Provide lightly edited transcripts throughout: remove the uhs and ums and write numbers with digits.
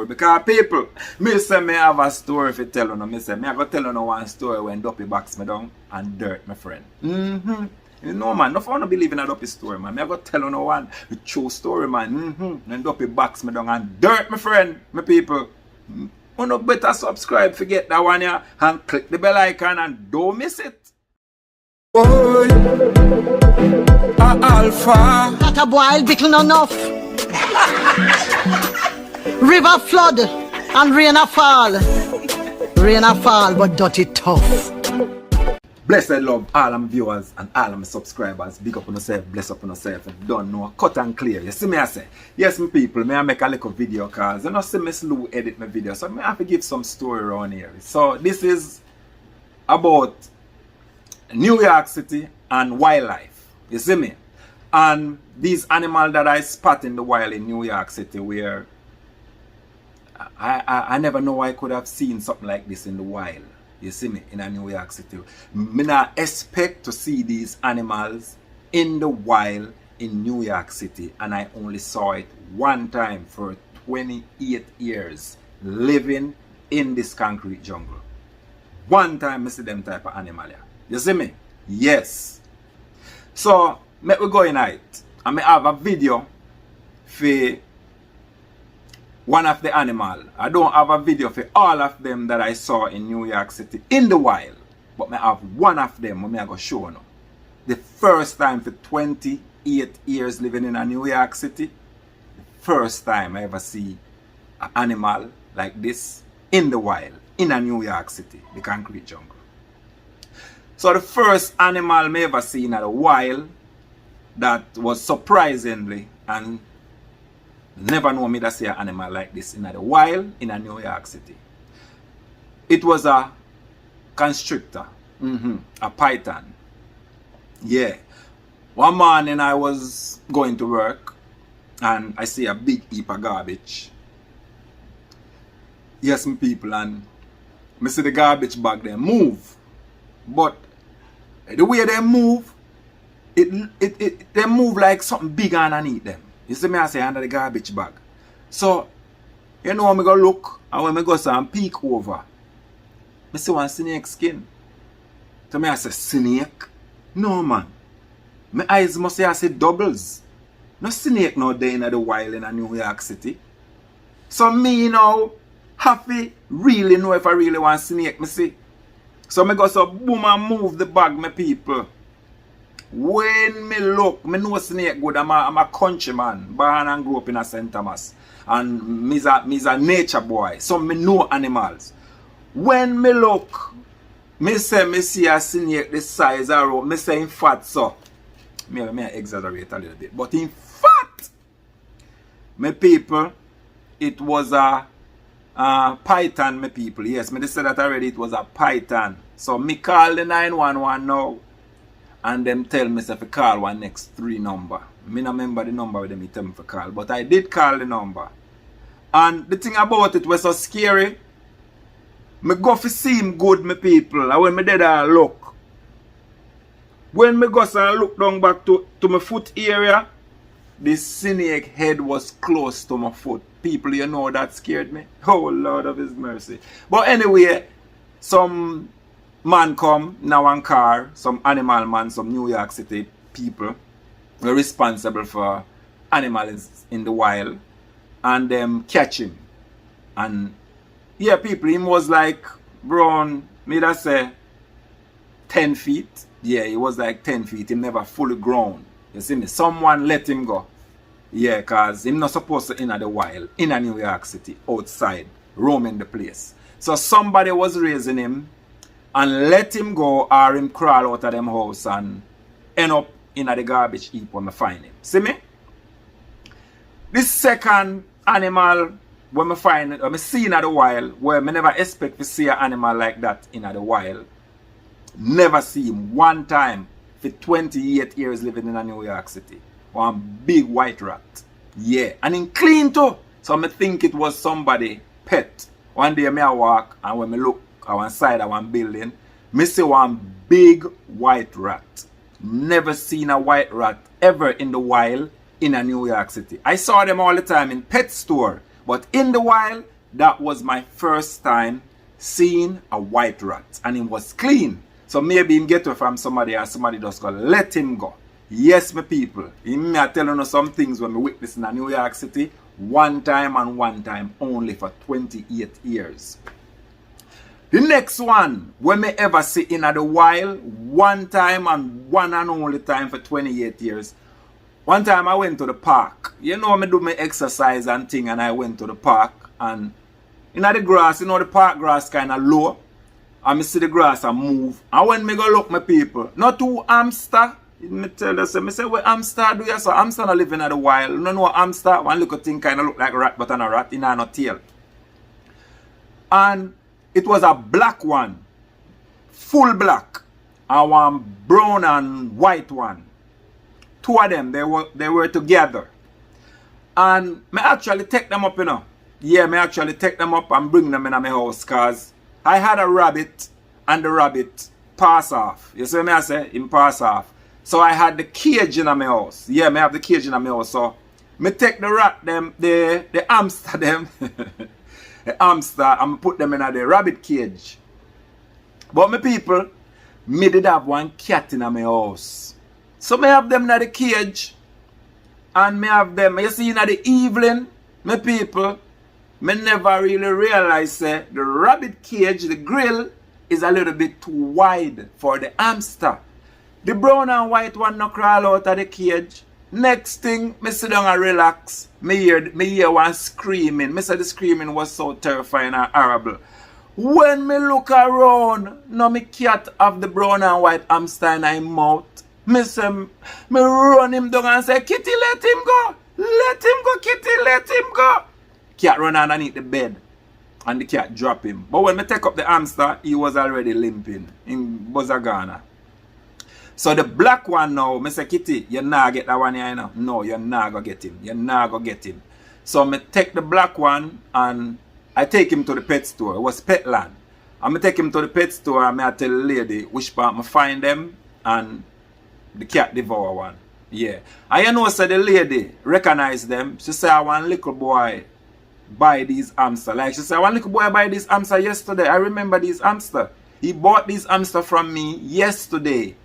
people. Because people, me say me have a story if you tell you. Me say, me I go tell you one story when Duppy box me down and dirt, my friend. You know, man, no for no believe in a Duppy story, man. Me I go tell you one true story, man. When Duppy box me down and dirt, my friend, my people. You know, better subscribe, forget that one here, and click the bell icon and don't miss it. Boy, Alpha. That a boy bickle no enough. River flood and rain a fall. Rain a fall, but dirty tough. Blessed love all my viewers and all my subscribers. Big up on yourself, bless up on yourself. If you don't know, cut and clear. You see me I say, yes my people, may I make a little video cause you know see me slow edit my video. So I have to give some story around here. So this is about New York City and wildlife. You see me? And these animals that I spot in the wild in New York City where I never know I could have seen something like this in the wild. You see me? In a New York City. Me not expect to see these animals in the wild in New York City. And I only saw it one time for 28 years living in this concrete jungle. One time I see them type of animal here. You see me? Yes. So, let me go in it. And I have a video for one of the animal. I don't have a video for all of them that I saw in New York City in the wild. But I have one of them when I go show you. The first time for 28 years living in a New York City. The first time I ever see an animal like this in the wild. In a New York City. The concrete jungle. So the first animal I ever seen in the wild that was surprisingly and never know me that see an animal like this in the wild in a New York City. It was a constrictor, a python. Yeah. One morning I was going to work and I see a big heap of garbage. Yes, my people, and I see the garbage bag there move. But the way they move, they move like something big underneath them. You see me I say under the garbage bag. So, you know when I go look and when I go and peek over, I see one snake skin. So me I say snake? No man. My eyes must say I see doubles. No snake no there in the wild in a New York City. So me now have to really know if I really want snake me see. So me go so boom and move the bag my people. When me look, me know snake good. I'm a country man, born and grew up in a St. Thomas. And me's a nature boy. So me know animals. When me look, me say me see a snake the size of rope. Me say in fat so. Maybe I exaggerate a little bit. But in fat, my people, it was a python, my people. Yes, me said that already. It was a python. So me call the 911 now. And them tell me if I call one next 3 number. Me not remember the number with them he tell me to call. But I did call the number. And the thing about it was so scary. Me go for see him good, my people. And when me did I look. When me go and look down back to my foot area. The snake head was close to my foot. People, you know that scared me. Oh Lord of his mercy. But anyway, some man come in one car, some animal man, some New York City people were responsible for animals in the wild and them catch him. And yeah, people, him was like around, me that say 10 feet. Yeah, he was like 10 feet. He never fully grown. You see me? Someone let him go. Yeah, cause him not supposed to enter the wild in a New York City, outside, roaming the place. So somebody was raising him and let him go or him crawl out of them house and end up in the garbage heap when I find him. See me? This second animal when I find it, when I see in the wild, where I never expect to see an animal like that in the wild. Never see him one time for 28 years living in a New York City. One big white rat. Yeah. And in clean too. So I think it was somebody pet. One day I walk and when I look at one side of one building, I see one big white rat. Never seen a white rat ever in the wild in a New York City. I saw them all the time in pet store. But in the wild, that was my first time seeing a white rat, and it was clean. So maybe him get away from somebody and somebody just go let him go. Yes, my people. Me I telling you some things when we witness in New York City, one time and one time only for 28 years. The next one, when me ever see in the wild, one time and one and only time for 28 years. One time I went to the park. You know, me do my exercise and thing, and I went to the park, and in the grass, you know, the park grass kind of low, and me see the grass and move. And when me go look, my people, not two hamster. Me tell you, me say, what hamster do you? So hamster not living in the wild. You know hamster, one little thing kind of look like a rat, but on a rat, it has no tail. And it was a black one, full black, and one brown and white one. Two of them, they were together. And me actually take them up, you know. Yeah, me actually take them up and bring them in my house, because I had a rabbit, and the rabbit pass off. You see what I say? Him pass off. So I had the cage in my house. Yeah, me have the cage in my house. So me take the rat, the hamster them, the hamster, and put them in the rabbit cage. But my people, me did have one cat in my house. So me have them in the cage, and me have them, you see, in the evening, my people, me never really realize the rabbit cage, the grill, is a little bit too wide for the hamster. The brown and white one no crawl out of the cage. Next thing, me sit down and relax. Me hear one screaming. Me say the screaming was so terrifying and horrible. When me look around, now me cat have the brown and white hamster in his mouth. Me run him down and say, Kitty, let him go. Let him go, Kitty, let him go. Cat run underneath the bed, and the cat drop him. But when me take up the hamster, he was already limping in Bozagana. So the black one now, me say, Kitty, you nah get that one here, you know? No, you nah go get him. You nah go get him. So me take the black one and I take him to the pet store. It was Petland. And me take him to the pet store and I tell the lady which part I find them, and the cat devour one. Yeah. And you know, so the lady recognize them. She say, I want little boy buy these hamster. Like she said, I want little boy buy this hamster yesterday. I remember these hamster. He bought these hamster from me yesterday.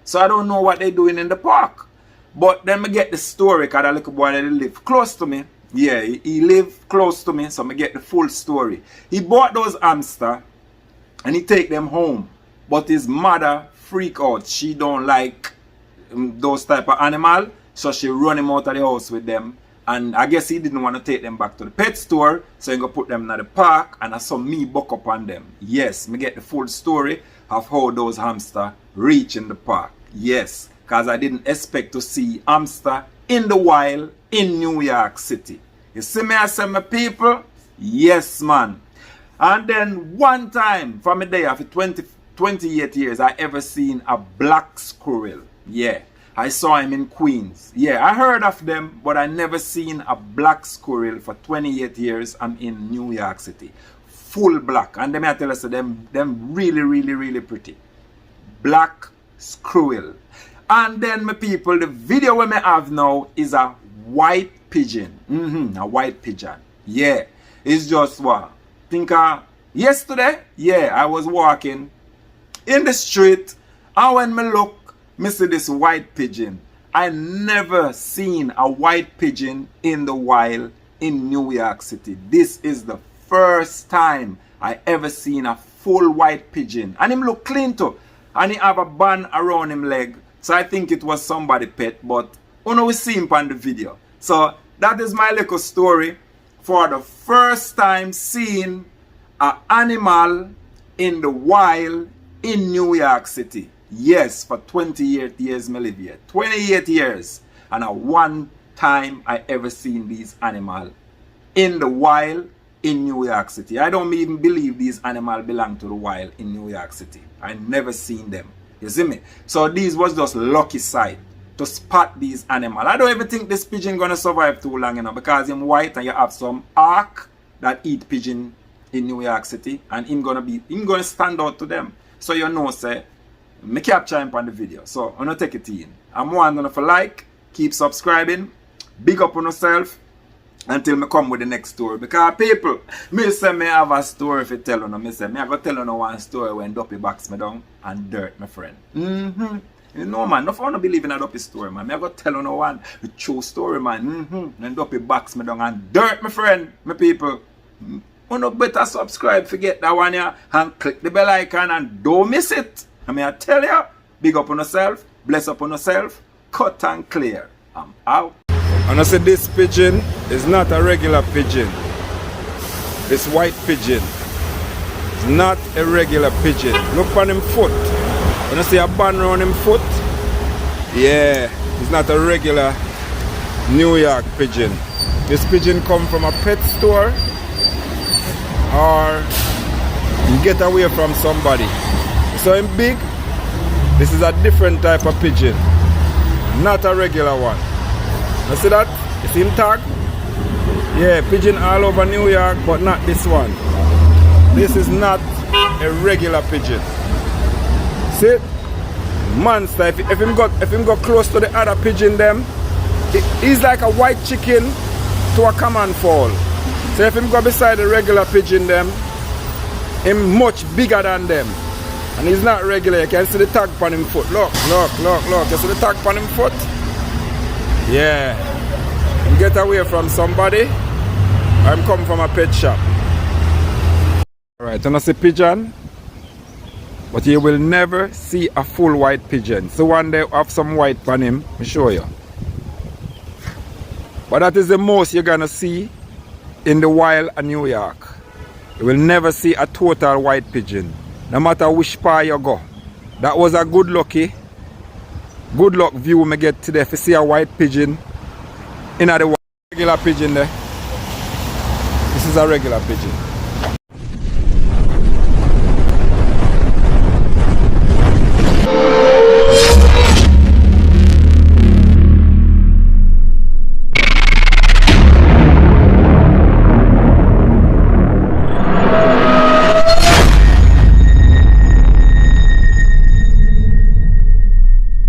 So I don't know what they're doing in the park. But then I get the story, because that little boy that live close to me. Yeah, he live close to me, so I get the full story. He bought those hamster and he take them home. But his mother freak out. She don't like those type of animal, so she run him out of the house with them. And I guess he didn't want to take them back to the pet store, so he go put them in the park, and I saw me buck up on them. Yes, me get the full story of how those hamster reach in the park. Yes, because I didn't expect to see hamster in the wild in New York City. You see me, I say, my people? Yes, man. And then one time from a day after 28 years, I ever seen a black squirrel. Yeah, I saw him in Queens. Yeah, I heard of them, but I never seen a black squirrel for 28 years. I'm in New York City. Full black. And them I tell us, them really, really, really pretty. Black squirrel. And then, my people, the video we may have now is a white pigeon. A white pigeon. Yeah. It's just what? Think yesterday, yeah, I was walking in the street, and when me look, me see this white pigeon. I never seen a white pigeon in the wild in New York City. This is the first time I ever seen a full white pigeon. And him look clean too. And he have a band around him leg. So I think it was somebody pet, but we see him on the video. So that is my little story for the first time seeing an animal in the wild in New York City. Yes, for 28 years I live here. 28 years. And one time I ever seen these animals in the wild in New York City. I don't even believe these animals belong to the wild in New York City. I never seen them. You see me? So these was just lucky sight to spot these animals. I don't even think this pigeon gonna survive too long, you know, because him white and you have some hawk that eat pigeon in New York City, and him gonna stand out to them. So you know, say, me capture him on the video. So I'm gonna take it in. I'm one gonna for like, keep subscribing, big up on yourself, until me come with the next story. Because people, me say me have a story if you tell you. Me say me I go tell you one story when Duppy box me down and dirt, my friend. You know, man, no one believe in a Duppy story, man. Me I go tell you one true story, man. When Duppy box me down and dirt, my friend, my people. You know, better subscribe, forget that one here, and click the bell icon and don't miss it. I mean, I tell you, big up on yourself, bless up on yourself, cut and clear. I'm out. And I said this pigeon is not a regular pigeon. This white pigeon is not a regular pigeon. Look on him foot. When I see a band around him foot, yeah, it's not a regular New York pigeon. This pigeon come from a pet store or you get away from somebody. So him big, this is a different type of pigeon, not a regular one. You see that? You see him tag? Yeah, pigeon all over New York, but not this one. This is not a regular pigeon. See? Monster. If him go close to the other pigeon them, he's like a white chicken to a common fowl. So if him go beside the regular pigeon them, him much bigger than them. And he's not regular. You can see the tag on him foot. Look. You see the tag on him foot? Yeah. Him get away from somebody. I'm come from a pet shop. Alright, and I see pigeon. But you will never see a full white pigeon. So one day have some white on him, I'll show you. But that is the most you're gonna see in the wild of New York. You will never see a total white pigeon, no matter which part you go. That was a good luck view me get today if you see a white pigeon in the regular pigeon there. This is a regular pigeon.